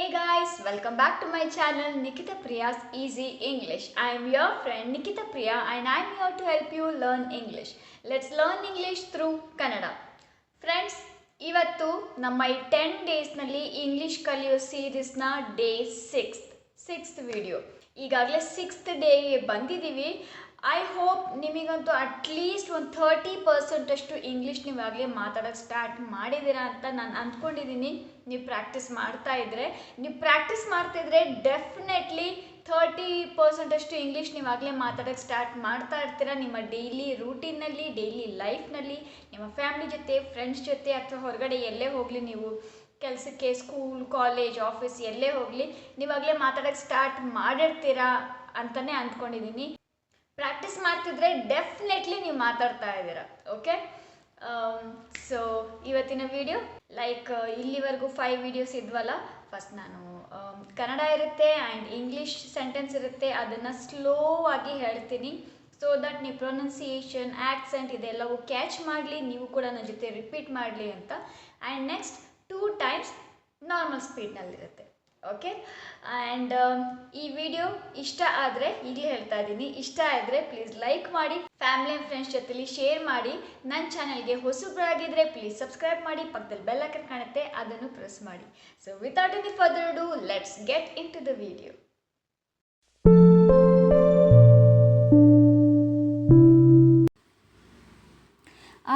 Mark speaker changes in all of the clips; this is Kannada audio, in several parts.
Speaker 1: Hey guys, welcome back to my channel Nikitha Priya's Easy English. I am your friend Nikitha Priya and I am here to help you learn English. Let's learn English through Kannada. Friends, ಇವತ್ತು ನಮ್ಮ ಈ 10 ಡೇಸ್ನಲ್ಲಿ ಇಂಗ್ಲೀಷ್ ಕಲಿಯೋ ಸೀರೀಸ್ನ ಡೇ 6th ವಿಡಿಯೋ. ಈಗಾಗಲೇ 6th ಡೇಗೆ ಬಂದಿದ್ದೀವಿ. ಐ ಹೋಪ್ ನಿಮಗಂತೂ ಅಟ್ಲೀಸ್ಟ್ ಒಂದು 30% ಅಷ್ಟು ಇಂಗ್ಲೀಷ್ ನೀವಾಗಲೇ ಮಾತಾಡೋಕ್ಕೆ ಸ್ಟಾರ್ಟ್ ಮಾಡಿದ್ದೀರಾ ಅಂತ ನಾನು ಅಂದ್ಕೊಂಡಿದ್ದೀನಿ. ನೀವು ಪ್ರಾಕ್ಟೀಸ್ ಮಾಡ್ತಾಯಿದ್ರೆ ಡೆಫಿನೆಟ್ಲಿ 30% ಅಷ್ಟು ಇಂಗ್ಲೀಷ್ ನೀವಾಗಲೇ ಮಾತಾಡೋಕ್ಕೆ ಸ್ಟಾರ್ಟ್ ಮಾಡ್ತಾ ಇರ್ತೀರ. ನಿಮ್ಮ ಡೈಲಿ ರೂಟೀನಲ್ಲಿ, ಡೈಲಿ ಲೈಫ್ನಲ್ಲಿ, ನಿಮ್ಮ ಫ್ಯಾಮಿಲಿ ಜೊತೆ, ಫ್ರೆಂಡ್ಸ್ ಜೊತೆ ಅಥವಾ ಹೊರಗಡೆ ಎಲ್ಲೇ ಹೋಗಲಿ, ನೀವು ಕೆಲಸಕ್ಕೆ, ಸ್ಕೂಲ್, ಕಾಲೇಜ್, ಆಫೀಸ್ ಎಲ್ಲೇ ಹೋಗಲಿ, ನೀವಾಗಲೇ ಮಾತಾಡೋಕ್ಕೆ ಸ್ಟಾರ್ಟ್ ಮಾಡಿರ್ತೀರಾ ಅಂತಲೇ ಅಂದ್ಕೊಂಡಿದ್ದೀನಿ. ಪ್ರಾಕ್ಟೀಸ್ ಮಾಡ್ತಿದ್ರೆ ಡೆಫಿನೆಟ್ಲಿ ನೀವು ಮಾತಾಡ್ತಾ ಇದ್ದೀರಾ. ಓಕೆ, ಸೊ ಇವತ್ತಿನ ವಿಡಿಯೋ ಇಲ್ಲಿವರೆಗೂ 5 ವಿಡಿಯೋಸ್ ಇದ್ವಲ್ಲ, ಫಸ್ಟ್ ನಾನು ಕನ್ನಡ ಇರುತ್ತೆ ಆ್ಯಂಡ್ ಇಂಗ್ಲೀಷ್ ಸೆಂಟೆನ್ಸ್ ಇರುತ್ತೆ, ಅದನ್ನು ಸ್ಲೋ ಆಗಿ ಹೇಳ್ತೀನಿ ಸೊ ದಟ್ ನೀವು ಪ್ರೊನೌನ್ಸಿಯೇಷನ್, ಆ್ಯಕ್ಸೆಂಟ್ ಇದೆಲ್ಲವೂ ಕ್ಯಾಚ್ ಮಾಡಲಿ, ನೀವು ಕೂಡ ನನ್ನ ಜೊತೆ ರಿಪೀಟ್ ಮಾಡಲಿ ಅಂತ. ಆ್ಯಂಡ್ ನೆಕ್ಸ್ಟ್ 2 ಟೈಮ್ಸ್ ನಾರ್ಮಲ್ ಸ್ಪೀಡ್ನಲ್ಲಿರುತ್ತೆ. ಓಕೆ, ಆ್ಯಂಡ್ ಈ ವಿಡಿಯೋ ಇಷ್ಟ ಆದರೆ, ಈಗಲೇ ಹೇಳ್ತಾ ಇದ್ದೀನಿ, ಇಷ್ಟ ಆದರೆ ಪ್ಲೀಸ್ ಲೈಕ್ ಮಾಡಿ, ಫ್ಯಾಮಿಲಿ ಆ್ಯಂಡ್ ಫ್ರೆಂಡ್ಸ್ ಜೊತೆಲಿ ಶೇರ್ ಮಾಡಿ. ನನ್ನ ಚಾನಲ್ಗೆ ಹೊಸಬರಾಗಿದ್ದರೆ ಪ್ಲೀಸ್ ಸಬ್ಸ್ಕ್ರೈಬ್ ಮಾಡಿ, ಪಕ್ಕದಲ್ಲಿ ಬೆಲ್ ಐಕಾನ್ ಕಾಣುತ್ತೆ, ಅದನ್ನು ಪ್ರೆಸ್ ಮಾಡಿ. So without any further do, let's get into the video.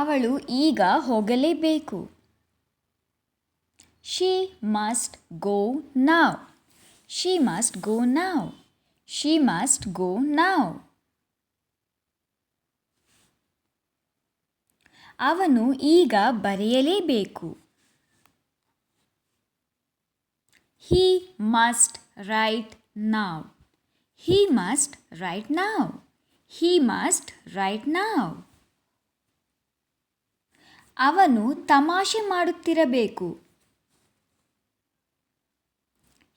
Speaker 1: ಅವಳು ಈಗ ಹೋಗಲೇಬೇಕು. She must go now. She must go now. She must go now. ಅವನು ಈಗ ಬರೆಯಲೇಬೇಕು. He must write now. He must write now. He must write now. ಅವನು ತಮಾಷೆ ಮಾಡುತ್ತಿರಬೇಕು.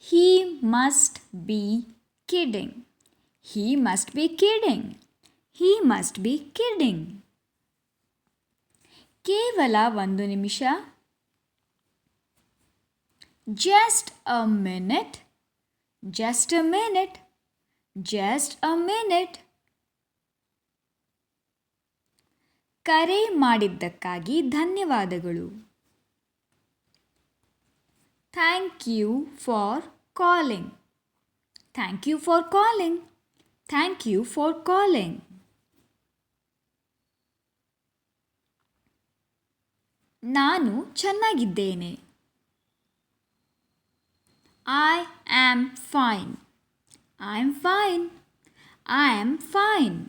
Speaker 1: He must be kidding. He must be kidding. He must be kidding. ಕೇವಲ 1 ನಿಮಿಷ. Just a minute. Just a minute. Just a minute. ಕರೆ ಮಾಡಿದ್ದಕ್ಕಾಗಿ ಧನ್ಯವಾದಗಳು. Thank you for calling. Thank you for calling. Thank you for calling. ನಾನು ಚೆನ್ನಾಗಿದ್ದೇನೆ. I am fine. I am fine. I am fine.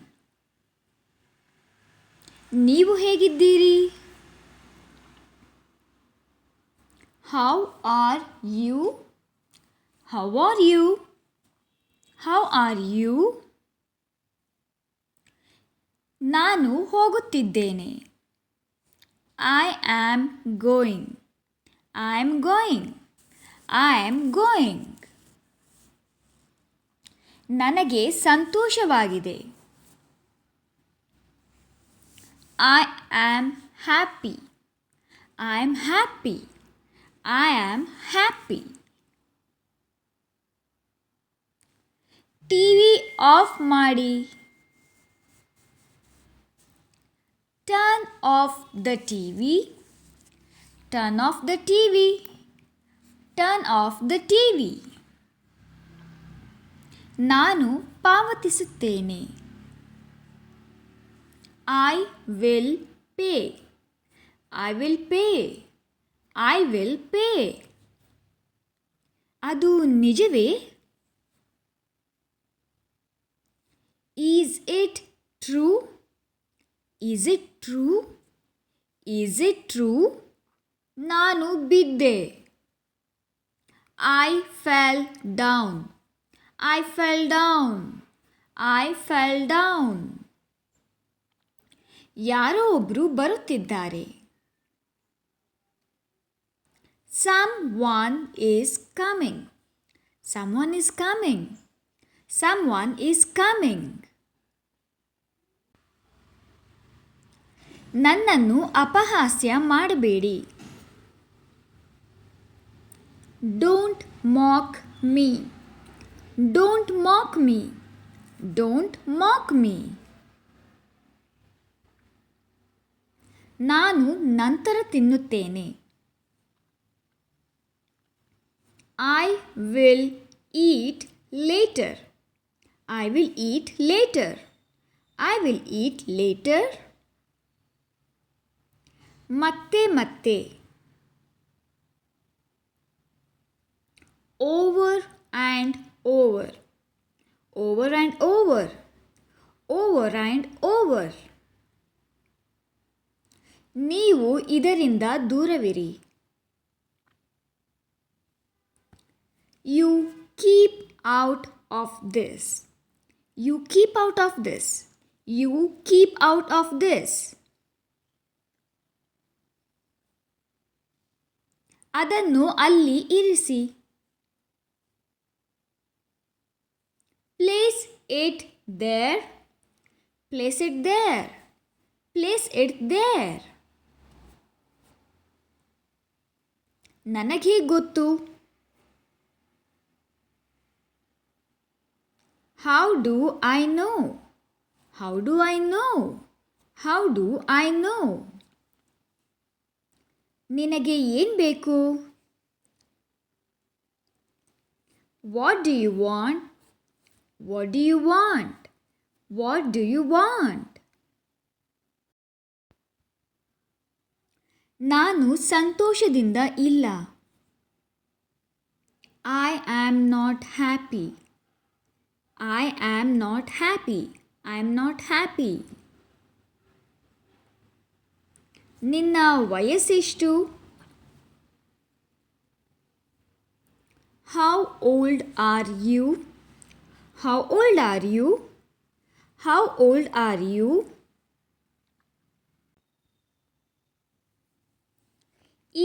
Speaker 1: ನೀವು ಹೇಗಿದ್ದೀರಿ? How are you? How are you? How are you? ನಾನು ಹೋಗುತ್ತಿದ್ದೇನೆ. I am going. I am going. I am going. ನನಗೆ ಸಂತೋಷವಾಗಿದೆ. I am happy. I am happy. I am happy. TV off ಮಾಡಿ. Turn off the TV. Turn off the TV. Turn off the TV. ನಾನು ಪಾವತಿಸುತ್ತೇನೆ. I will pay. I will pay. I will pay. ಅದು ನಿಜವೇ? Is it true? Is it true? Is it true? ನಾನು ಬಿದ್ದೆ. I fell down. I fell down. I fell down. ಯಾರೋ ಒಬ್ಬರು ಬರುತ್ತಿದ್ದಾರೆ. Someone is coming. Someone is coming. Someone is coming. ನನ್ನನ್ನು ಅಪಹಾಸ್ಯ ಮಾಡಬೇಡಿ. Don't mock me. Don't mock me. Don't mock me. ನಾನು ನಂತರ ತಿನ್ನುತ್ತೇನೆ. I will eat later. I will eat later. I will eat later. ಮತ್ತೆ ಮತ್ತೆ. Over and over. Over and over. Over and over. ನೀವು ಇದರಿಂದ ದೂರವಿರಿ. You keep out of this. You keep out of this. You keep out of this. ಅದನ್ನು ಅಲ್ಲಿ ಇರಿಸಿ. Place it there. Place it there. Place it there. ನನಗೆ ಗೊತ್ತು. How do I know? How do I know? How do I know? ನಿನಗೆ ಏನು ಬೇಕು? What do you want? What do you want? What do you want? ನಾನು ಸಂತೋಷದಿಂದ ಇಲ್ಲ. I am not happy. I am not happy. I am not happy. ನಿನ್ನ ವಯಸ್ಸೆಷ್ಟು? How old are you? How old are you? How old are you?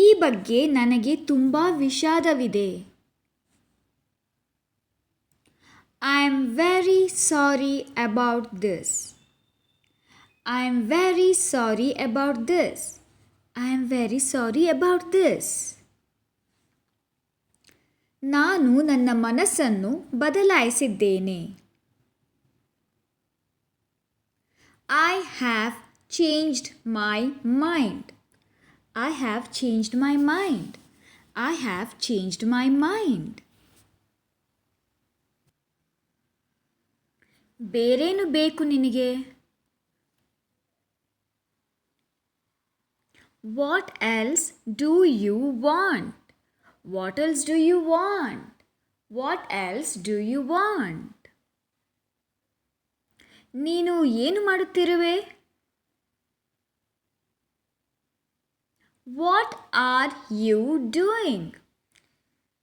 Speaker 1: ಈ ಬಗ್ಗೆ ನನಗೆ ತುಂಬ ವಿಷಾದವಿದೆ. I am very sorry about this. I am very sorry about this. I am very sorry about this. ನಾನು ನನ್ನ ಮನಸ್ಸನ್ನು ಬದಲಾಯಿಸಿದ್ದೇನೆ. I have changed my mind. I have changed my mind. I have changed my mind. ಬೇರೇನು ಬೇಕು ನಿನಗೆ? What else do you want? What else do you want? What else do you want? ನೀನು ಏನು ಮಾಡುತ್ತಿರುವೆ? What are you doing?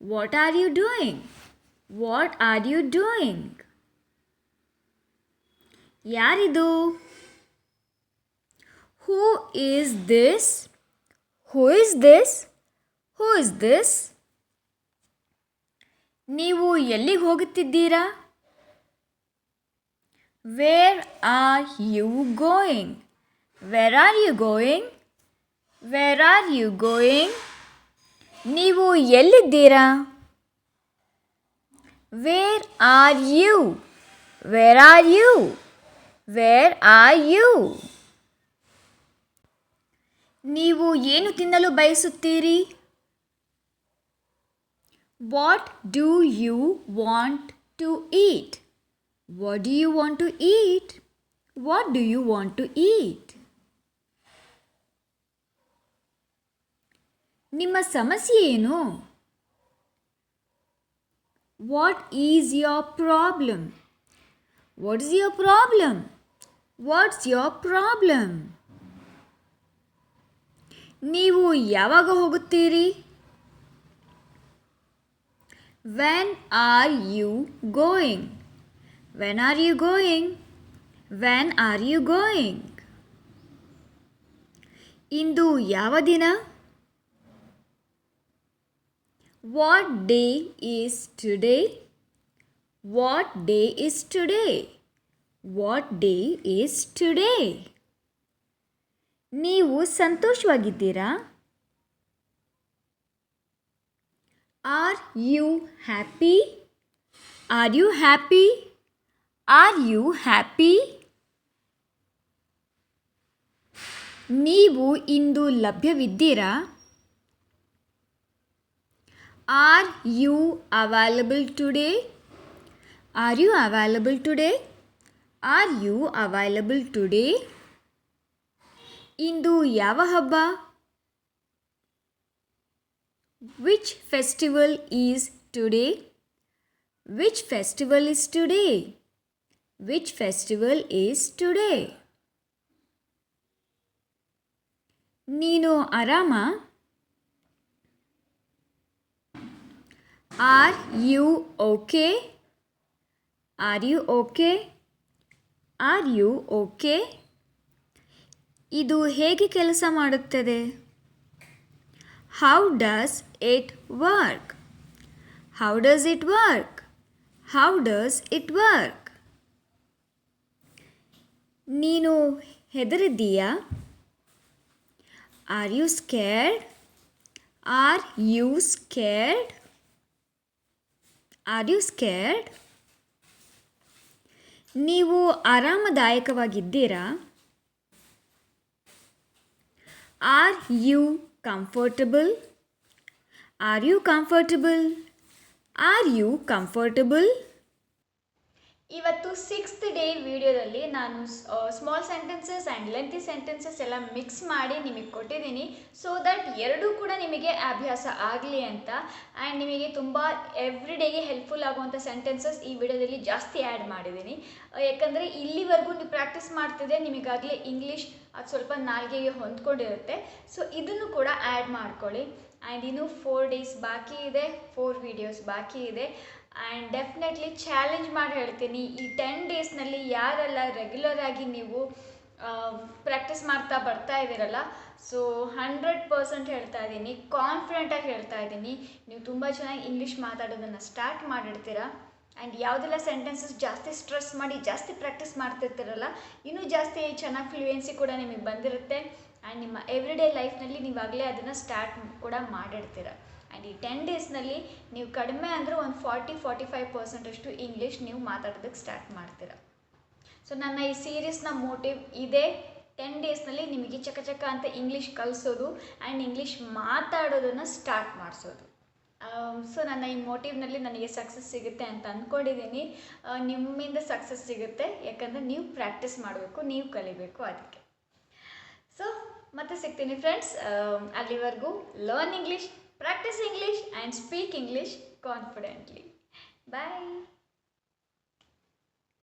Speaker 1: What are you doing? What are you doing? ಯಾರಿದು? Who is this? Who is this? Who is this? ನೀವು ಎಲ್ಲಿಗೆ ಹೋಗುತ್ತಿದ್ದೀರಾ? Where are you going? Where are you going? Where are you going? ನೀವು ಎಲ್ಲಿದ್ದೀರಾ? Where are you? Where are you? Where are you? ನೀವು ಏನು ತಿನ್ನಲು ಬಯಸುತ್ತೀರಿ? What do you want to eat? What do you want to eat? What do you want to eat? ನಿಮ್ಮ ಸಮಸ್ಯೆ ಏನು? What is your problem? What is your problem? What's your problem? ನೀವು ಯಾವಾಗ ಹೋಗುತ್ತೀರಿ? When are you going? When are you going? When are you going? ಇಂದು ಯಾವ ದಿನ? What day is today? What day is today? What day is today? ನೀವು ಸಂತೋಷವಾಗಿದ್ದೀರಾ? Are you happy? Are you happy? Are you happy? ನೀವು ಇಂದು ಲಭ್ಯವಿದ್ದೀರಾ? Are you available today? Are you available today? Are you available today? ಇಂದು ಯಾವ ಹಬ್ಬ? Which festival is today? Which festival is today? Which festival is today? ನೀನು ಆರಾಮ? Are you okay? Are you okay? Are you okay? ಇದು ಹೇಗೆ ಕೆಲಸ ಮಾಡುತ್ತದೆ? How does it work? How does it work? How does it work? ನೀನು ಹೆದರಿದ್ದೀಯಾ? Are you scared? Are you scared? Are you scared? ನೀವು ಆರಾಮದಾಯಕವಾಗಿದ್ದೀರಾ? Are you comfortable? Are you comfortable? Are you comfortable? ಇವತ್ತು 6th ಡೇ ವಿಡಿಯೋದಲ್ಲಿ ನಾನು small sentences and lengthy sentences ಎಲ್ಲ ಮಿಕ್ಸ್ ಮಾಡಿ ನಿಮಗೆ ಕೊಟ್ಟಿದ್ದೀನಿ, ಸೊ ದಟ್ ಎರಡೂ ಕೂಡ ನಿಮಗೆ ಅಭ್ಯಾಸ ಆಗಲಿ ಅಂತ. ಆ್ಯಂಡ್ ನಿಮಗೆ ತುಂಬ ಎವ್ರಿ ಡೇಗೆ ಹೆಲ್ಪ್ಫುಲ್ ಆಗುವಂಥ ಸೆಂಟೆನ್ಸಸ್ ಈ ವಿಡಿಯೋದಲ್ಲಿ ಜಾಸ್ತಿ ಆ್ಯಡ್ ಮಾಡಿದ್ದೀನಿ. ಯಾಕಂದರೆ ಇಲ್ಲಿವರೆಗೂ ನೀವು ಪ್ರಾಕ್ಟೀಸ್ ಮಾಡ್ತಿದ್ರೆ ನಿಮಗಾಗಲೇ ಇಂಗ್ಲೀಷ್ ಅದು ಸ್ವಲ್ಪ ನಾಲ್ಗೆಗೆ ಹೊಂದ್ಕೊಂಡಿರುತ್ತೆ. ಸೊ ಇದನ್ನು ಕೂಡ ಆ್ಯಡ್ ಮಾಡ್ಕೊಳ್ಳಿ. ಆ್ಯಂಡ್ ಇನ್ನು 4 ಡೇಸ್ ಬಾಕಿ ಇದೆ, 4 ವೀಡಿಯೋಸ್ ಬಾಕಿ ಇದೆ. ಆ್ಯಂಡ್ ಡೆಫಿನೆಟ್ಲಿ ಚಾಲೆಂಜ್ ಮಾಡಿ ಹೇಳ್ತೀನಿ, ಈ 10 ಡೇಸ್ನಲ್ಲಿ ಯಾರೆಲ್ಲ ರೆಗ್ಯುಲರ್ ಆಗಿ ನೀವು ಪ್ರಾಕ್ಟೀಸ್ ಮಾಡ್ತಾ ಬರ್ತಾ ಇದ್ದೀರಲ್ಲ, ಸೊ 100% ಹೇಳ್ತಾ ಇದ್ದೀನಿ, ಕಾನ್ಫಿಡೆಂಟಾಗಿ ಹೇಳ್ತಾ ಇದ್ದೀನಿ, ನೀವು ತುಂಬ ಚೆನ್ನಾಗಿ ಇಂಗ್ಲೀಷ್ ಮಾತಾಡೋದನ್ನು ಸ್ಟಾರ್ಟ್ ಮಾಡಿರ್ತೀರಾ. ಆ್ಯಂಡ್ ಯಾವುದೆಲ್ಲ ಸೆಂಟೆನ್ಸಸ್ ಜಾಸ್ತಿ ಸ್ಟ್ರೆಸ್ ಮಾಡಿ ಜಾಸ್ತಿ ಪ್ರಾಕ್ಟೀಸ್ ಮಾಡ್ತಿರ್ತೀರಲ್ಲ, ಇನ್ನೂ ಜಾಸ್ತಿ ಚೆನ್ನಾಗಿ ಫ್ಲೂಯೆನ್ಸಿ ಕೂಡ ನಿಮಗೆ ಬಂದಿರುತ್ತೆ. ಆ್ಯಂಡ್ ನಿಮ್ಮ ಎವ್ರಿಡೇ ಲೈಫ್ನಲ್ಲಿ ನೀವಾಗಲೇ ಅದನ್ನು ಸ್ಟಾರ್ಟ್ ಕೂಡ ಮಾಡಿರ್ತೀರ. ಆ್ಯಂಡ್ ಈ 10 ಡೇಸ್ನಲ್ಲಿ ನೀವು ಕಡಿಮೆ ಅಂದರೆ ಒಂದು 40-45% ಅಷ್ಟು ಇಂಗ್ಲೀಷ್ ನೀವು ಮಾತಾಡೋದಕ್ಕೆ ಸ್ಟಾರ್ಟ್ ಮಾಡ್ತೀರ. ಸೊ ನನ್ನ ಈ ಸೀರೀಸ್ನ ಮೋಟಿವ್ ಇದೆ, 10 ಡೇಸ್ನಲ್ಲಿ ನಿಮಗೆ ಚಕ ಅಂತ ಇಂಗ್ಲೀಷ್ ಕಲಿಸೋದು ಆ್ಯಂಡ್ ಇಂಗ್ಲೀಷ್ ಮಾತಾಡೋದನ್ನು ಸ್ಟಾರ್ಟ್ ಮಾಡಿಸೋದು. ಸೊ ನನ್ನ ಈ ಮೋಟಿವ್ನಲ್ಲಿ ನನಗೆ ಸಕ್ಸಸ್ ಸಿಗುತ್ತೆ ಅಂತ ಅಂದ್ಕೊಂಡಿದ್ದೀನಿ. ನಿಮ್ಮಿಂದ ಸಕ್ಸಸ್ ಸಿಗುತ್ತೆ, ಯಾಕಂದರೆ ನೀವು ಪ್ರಾಕ್ಟೀಸ್ ಮಾಡಬೇಕು, ನೀವು ಕಲಿಬೇಕು ಅದಕ್ಕೆ. ಸೊ ಮತ್ತೆ ಸಿಗ್ತೀನಿ ಫ್ರೆಂಡ್ಸ್. ಅಲ್ಲಿವರೆಗೂ learn English, practice English and speak English confidently. Bye.